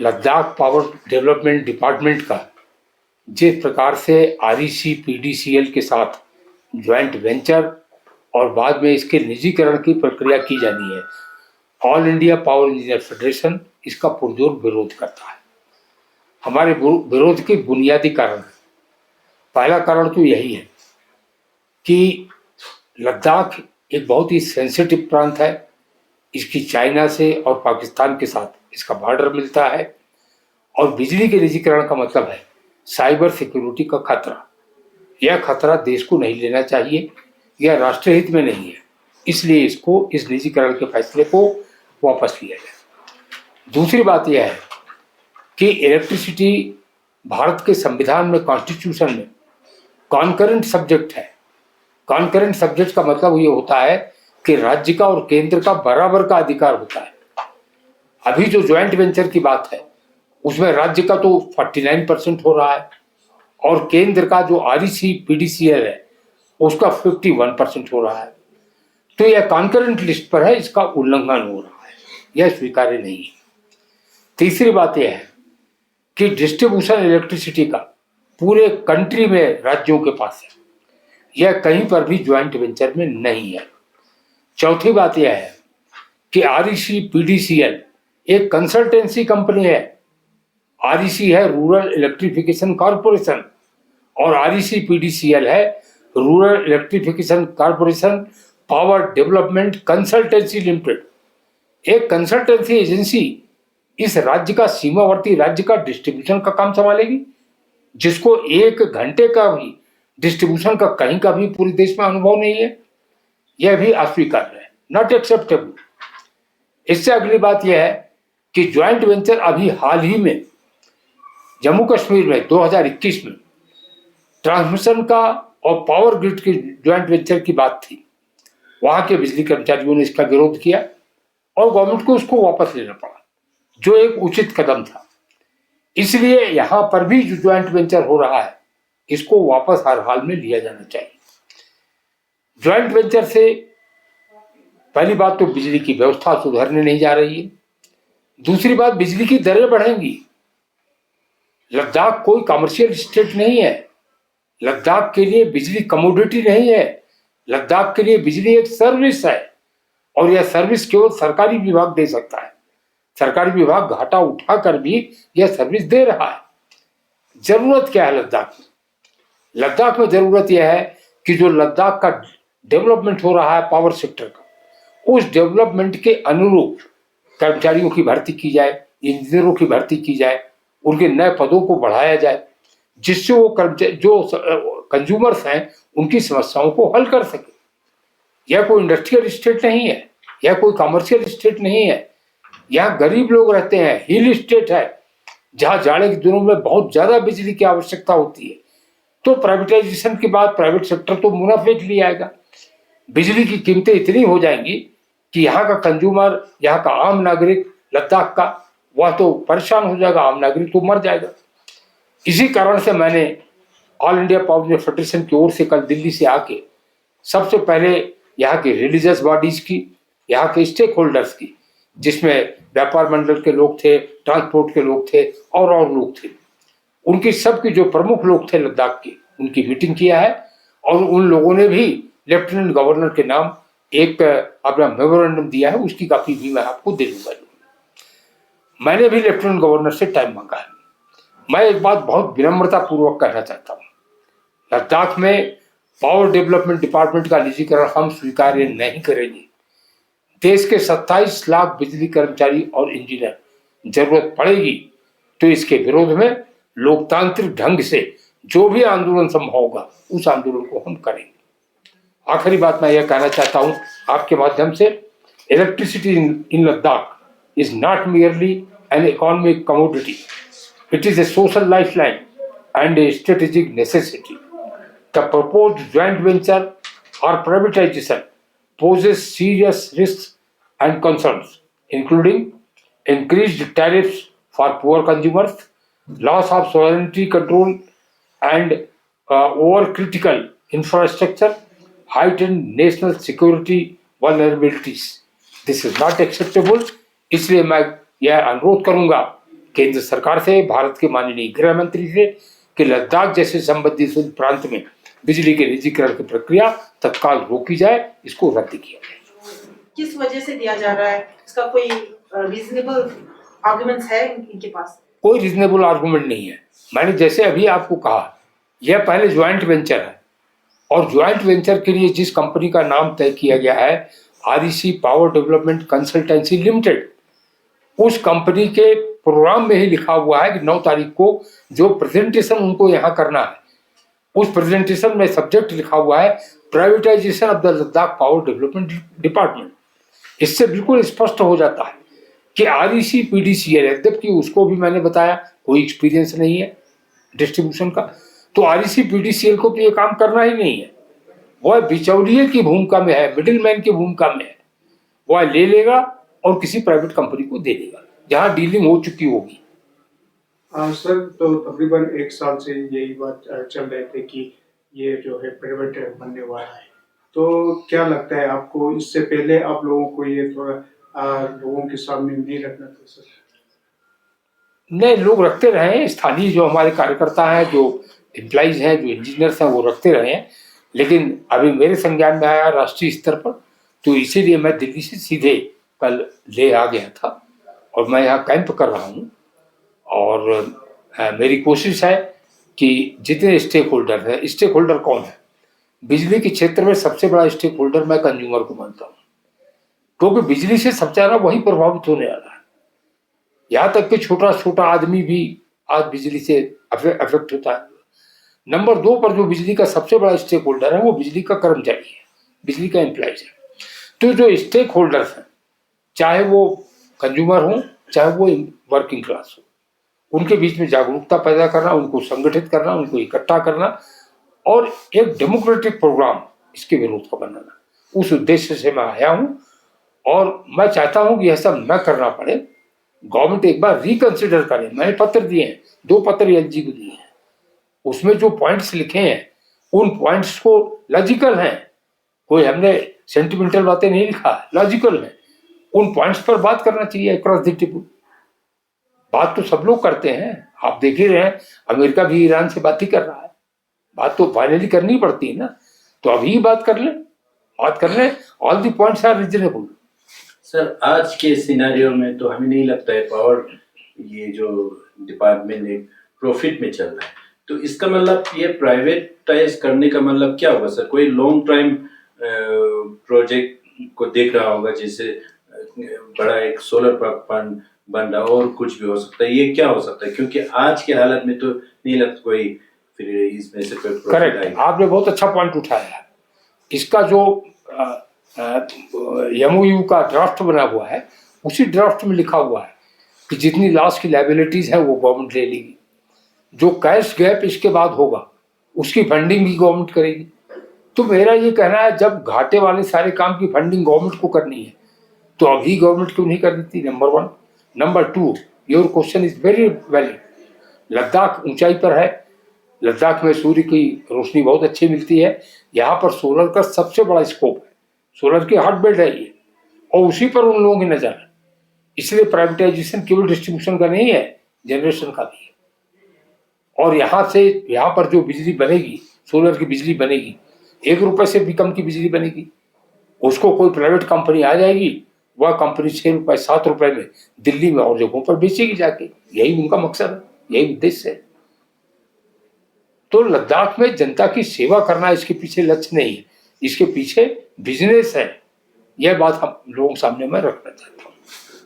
Ladakh power development department का जिस प्रकार से आरईसी पीडीसीएल के साथ ज्वाइंट वेंचर और बाद में इसके निजीकरण की प्रक्रिया की जानी है, all India power engineer federation इसका पुरजोर विरोध करता है। हमारे विरोध के बुनियादी कारण, पहला कारण तो यही है कि लद्दाख एक बहुत ही सेंसिटिव प्रांत है। इसकी चाइना से और पाकिस्तान के साथ इसका बॉर्डर मिलता है और बिजली के निजीकरण का मतलब है साइबर सिक्योरिटी का खतरा। यह खतरा देश को नहीं लेना चाहिए, यह राष्ट्रीय हित में नहीं है, इसलिए इसको इस निजीकरण के फैसले को वापस लिया जाए। दूसरी बात यह है कि इलेक्ट्रिसिटी भारत के संविधान में, कॉन्स्टिट्यूशन में कॉन्करेंट सब्जेक्ट है। कॉन्करेंट सब्जेक्ट का मतलब ये होता है कि राज्य का और केंद्र का बराबर का अधिकार होता है। अभी जो ज्वाइंट वेंचर की बात है उसमें राज्य का तो 49% हो रहा है और केंद्र का जो आरईसी पीडीसीएल है उसका 51% हो रहा है। तो यह कॉन्करेंट लिस्ट पर है, इसका उल्लंघन हो रहा है, यह स्वीकार्य नहीं है। तीसरी बात यह है कि डिस्ट्रीब्यूशन इलेक्ट्रिसिटी का पूरे कंट्री में राज्यों के पास है, यह कहीं पर भी ज्वाइंट वेंचर में नहीं है। चौथी बात यह है कि आरईसी पीडीसीएल एक कंसल्टेंसी कंपनी है। आरईसी है रूरल इलेक्ट्रिफिकेशन कॉरपोरेशन और आरईसी पीडीसीएल है rural electrification corporation power development consultancy limited. एक कंसल्टेंसी एजेंसी इस राज्य का, सीमावर्ती राज्य का डिस्ट्रीब्यूशन का काम संभालेगी, जिसको 1 घंटे का भी डिस्ट्रीब्यूशन का कहीं का भी पूरे देश में अनुभव नहीं है, यह भी अस्वीकार्य है, नॉट एक्सेप्टेबल। इससे अगली बात यह है कि ज्वाइंट वेंचर अभी हाल ही में जम्मू कश्मीर में 2021 में ट्रांसमिशन का और पावर ग्रिड की ज्वाइंट वेंचर की बात थी। वहां के बिजली कर्मचारियों ने इसका विरोध किया और गवर्नमेंट को उसको वापस लेना पड़ा, जो एक उचित कदम था। इसलिए यहां पर भी जो ज्वाइंट वेंचर हो रहा है इसको वापस हर हाल में लिया जाना चाहिए। ज्वाइंट वेंचर से पहली बात तो बिजली की व्यवस्था सुधरने नहीं जा रही है। दूसरी बात, बिजली की दरें बढ़ेंगी। लद्दाख कोई कमर्शियल स्टेट नहीं है, लद्दाख के लिए बिजली कमोडिटी नहीं है, लद्दाख के लिए बिजली एक सर्विस है और यह सर्विस केवल सरकारी विभाग दे सकता है। सरकारी विभाग घाटा उठाकर भी यह सर्विस दे रहा है। जरूरत क्या है लद्दाख में? लद्दाख में जरूरत यह है कि जो लद्दाख का डेवलपमेंट हो रहा है पावर सेक्टर का, उस डेवलपमेंट के अनुरूप कर्मचारियों की भर्ती की जाए, इंजीनियरों की भर्ती की जाए, उनके नए पदों को बढ़ाया जाए, जिससे वो जो कंज्यूमर्स हैं उनकी समस्याओं को हल कर सके। यह कोई इंडस्ट्रियल स्टेट नहीं है, यह कोई कमर्शियल स्टेट नहीं है, यहाँ गरीब लोग रहते हैं, हिल स्टेट है जहाँ जाड़े के दिनों में बहुत ज्यादा बिजली की आवश्यकता होती है। तो प्राइवेटाइजेशन के बाद प्राइवेट सेक्टर तो मुनाफे के लिए आएगा, बिजली की कीमतें इतनी हो जाएंगी कि यहाँ का कंज्यूमर, यहाँ का आम नागरिक लद्दाख का, वह तो परेशान हो जाएगा, आम नागरिक तो मर जाएगा। इसी कारण से मैंने ऑल इंडिया पावर फेडरेशन की ओर से कल दिल्ली से आके सबसे पहले यहाँ के रिलीजियस बॉडीज की, यहाँ के स्टेक होल्डर्स की, जिसमें व्यापार मंडल के लोग थे, ट्रांसपोर्ट के लोग थे और लोग थे, उनकी सबकी जो प्रमुख लोग थे लद्दाख के, उनकी मीटिंग किया है और उन लोगों ने भी लेफ्टिनेंट गवर्नर के नाम एक अपना मेमोरेंडम दिया है, उसकी कॉपी भी मैं आपको दे दूंगा। मैंने भी लेफ्टिनेंट गवर्नर से टाइम मांगा है। मैं एक बात बहुत विनम्रता पूर्वक कहना चाहता हूँ, लद्दाख में पावर डेवलपमेंट डिपार्टमेंट का निजीकरण हम स्वीकार्य नहीं करेंगे। देश के 27 लाख बिजली कर्मचारी और इंजीनियर जरूरत पड़ेगी तो इसके विरोध में लोकतांत्रिक ढंग से जो भी आंदोलन संभव होगा उस आंदोलन को हम करेंगे। आखिरी बात मैं यह कहना चाहता हूं आपके माध्यम से, electricity in Ladakh is not merely an economic commodity, it is a social lifeline and a strategic necessity. The proposed joint venture or privatization poses serious risks and concerns, including increased tariffs for poor consumers, loss of sovereignty control and over-critical infrastructure, heightened national security vulnerabilities. This is not acceptable. इसलिए मैं यह अनुरोध करूंगा केंद्र सरकार से, भारत के माननीय गृह मंत्री से कि लद्दाख जैसे संबंधित प्रांत में बिजली के निजीकरण की प्रक्रिया तत्काल रोकी जाए, इसको रद्द किया जाए। किस वजह से दिया जा रहा है, इसका कोई रीजनेबल आर्गुमेंट्स है इनके पास? कोई रीजनेबल आर्गुमेंट नहीं है। मैंने जैसे अभी आपको कहा, यह पहले ज्वाइंट वेंचर है और ज्वाइंट वेंचर के लिए जिस कंपनी का नाम तय किया गया है REC power development consultancy limited, उस कंपनी के प्रोग्राम में ही लिखा हुआ है कि 9 तारीख को जो प्रेजेंटेशन उनको यहाँ करना है, उस प्रेजेंटेशन में सब्जेक्ट लिखा हुआ है privatisation of the Ladakh power development department. इससे बिल्कुल स्पष्ट हो जाता है कि आरईसी पीडीसीएल, यद्यपि उसको भी मैंने बताया कोई एक्सपीरियंस नहीं है डिस्ट्रीब्यूशन का, तो आरईसी पीडीसीएल को तो ये काम करना ही नहीं है। वह बिचौलिए की भूमिका में है, मिडिल मैन की भूमिका में है। वह ले लेगा और किसी प्राइवेट कंपनी को दे देगा जहां डीलिंग हो चुकी होगी। सर, तो तकरीबन 1 साल से यही बात चल रहे थे कि ये जो है प्राइवेट बनने वाला है, तो क्या लगता है आपको, इससे पहले आप लोगों को ये थोड़ा लोगों के सामने नहीं रखना था सर? नहीं, लोग रखते रहे हैं, स्थानीय जो हमारे कार्यकर्ता हैं, जो एम्प्लॉइज हैं, जो इंजीनियर्स हैं, वो रखते रहे हैं, लेकिन अभी मेरे संज्ञान में आया राष्ट्रीय स्तर पर, तो इसीलिए मैं दिल्ली से सीधे कल ले आ गया था और मैं यहाँ कैंप कर रहा हूँ। और मेरी कोशिश है कि जितने स्टेक होल्डर हैं, स्टेक होल्डर कौन है, बिजली के क्षेत्र में सबसे बड़ा स्टेक होल्डर मैं कंज्यूमर को मानता हूँ, क्योंकि बिजली से सबसे ज़्यादा वही प्रभावित होने वाला है। यहाँ तक कि छोटा छोटा आदमी भी आज बिजली से अफेक्ट होता है। नंबर 2 पर जो बिजली का सबसे बड़ा स्टेक होल्डर है वो बिजली का कर्मचारी है, बिजली का एम्प्लॉइज है। तो जो स्टेक होल्डर्स हैं, चाहे वो कंज्यूमर हो चाहे वो वर्किंग क्लास हो, उनके बीच में जागरूकता पैदा करना, उनको संगठित करना, उनको इकट्ठा करना और एक डेमोक्रेटिक प्रोग्राम इसके विरोध का बनाना, उस उद्देश्य से मैं आया हूँ। और मैं चाहता हूँ कि यह सब न करना पड़े, गवर्नमेंट एक बार रिकंसिडर करे। मैंने पत्र दिए हैं, 2 पत्र एलजी को दिए हैं, उसमें जो पॉइंट्स लिखे हैं उन पॉइंट्स को लॉजिकल हैं, कोई हमने सेंटिमेंटल बातें नहीं लिखा, लॉजिकल है। उन पॉइंट्स पर बात करना चाहिए अक्रॉस द टेबल। बात तो सब लोग करते हैं, आप देख ही रहे हैं, अमेरिका भी ईरान से बात ही कर रहा है, बात तो फाइनली करनी पड़ती है ना, तो अभी बात कर लें, all the points are reasonable. Sir, आज के सिनेरियो में तो हमें नहीं लगता है पावर ये जो डिपार्टमेंट है प्रॉफिट में चल रहा है, तो इसका मतलब ये प्राइवेटाइज करने का मतलब क्या होगा सर? कोई लॉन्ग टाइम प्रोजेक्ट को देख रहा होगा, जैसे बड़ा एक सोलर प्लांट बन रहा, और कुछ भी हो सकता है, ये क्या हो सकता है? क्योंकि आज के हालत में तो नहीं लगता कोई फिर इसमें से करेक्ट, आपने बहुत अच्छा पॉइंट उठाया है। इसका जो एमओयू का ड्राफ्ट बना हुआ है, उसी ड्राफ्ट में लिखा हुआ है कि जितनी लॉस की लायबिलिटीज है वो गवर्नमेंट ले लेगी, जो कैश गैप इसके बाद होगा उसकी फंडिंग भी गवर्नमेंट करेगी। तो मेरा ये कहना है, जब घाटे वाले सारे काम की फंडिंग गवर्नमेंट को करनी है तो अभी गवर्नमेंट क्यों नहीं कर देती, number 1। Number 2, your question is very valid. Ladakh ऊंचाई पर है, लद्दाख में सूर्य की रोशनी बहुत अच्छी मिलती है, यहाँ पर सोलर का सबसे बड़ा स्कोप है, सोलर की हॉट बेल्ट है ये, और उसी पर उन लोगों की नजर है। इसलिए प्राइवेटाइजेशन केवल डिस्ट्रीब्यूशन का नहीं है, जनरेशन का भी है। और यहाँ पर जो बिजली बनेगी, सोलर की बिजली बनेगी, 1 रुपए से भी कम की बिजली बनेगी, उसको कोई प्राइवेट कंपनी आ जाएगी, वह कंपनी 6 रुपए 7 रुपए में दिल्ली में और जगहों पर बेचेगी जाके। यही उनका मकसद है, यही उद्देश्य है। तो लद्दाख में जनता की सेवा करना इसके पीछे लक्ष्य नहीं है, इसके पीछे बिजनेस है। यह बात हम लोगों के सामने मैं रखना चाहता हूँ।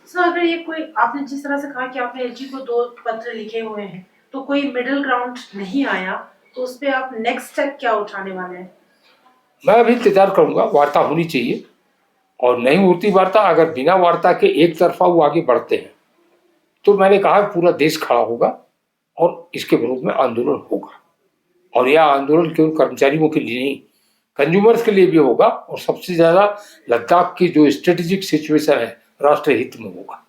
सर, अगर ये कोई, आपने जिस तरह से कहा कि आपने एलजी को 2 पत्र लिखे हुए हैं, तो कोई मिडिल ग्राउंड नहीं आया, तो उस पर आप नेक्स्ट स्टेप क्या उठाने वाले हैं? मैं अभी इंतजार करूंगा, वार्ता होनी चाहिए, और नहीं होती वार्ता, अगर बिना वार्ता के एक तरफा वो आगे बढ़ते हैं तो मैंने कहा पूरा देश खड़ा होगा और इसके विरोध में आंदोलन होगा। और यह आंदोलन केवल कर्मचारियों के लिए नहीं, कंज्यूमर्स के लिए भी होगा, और सबसे ज्यादा लद्दाख की जो स्ट्रेटेजिक सिचुएशन है राष्ट्रीय हित में होगा।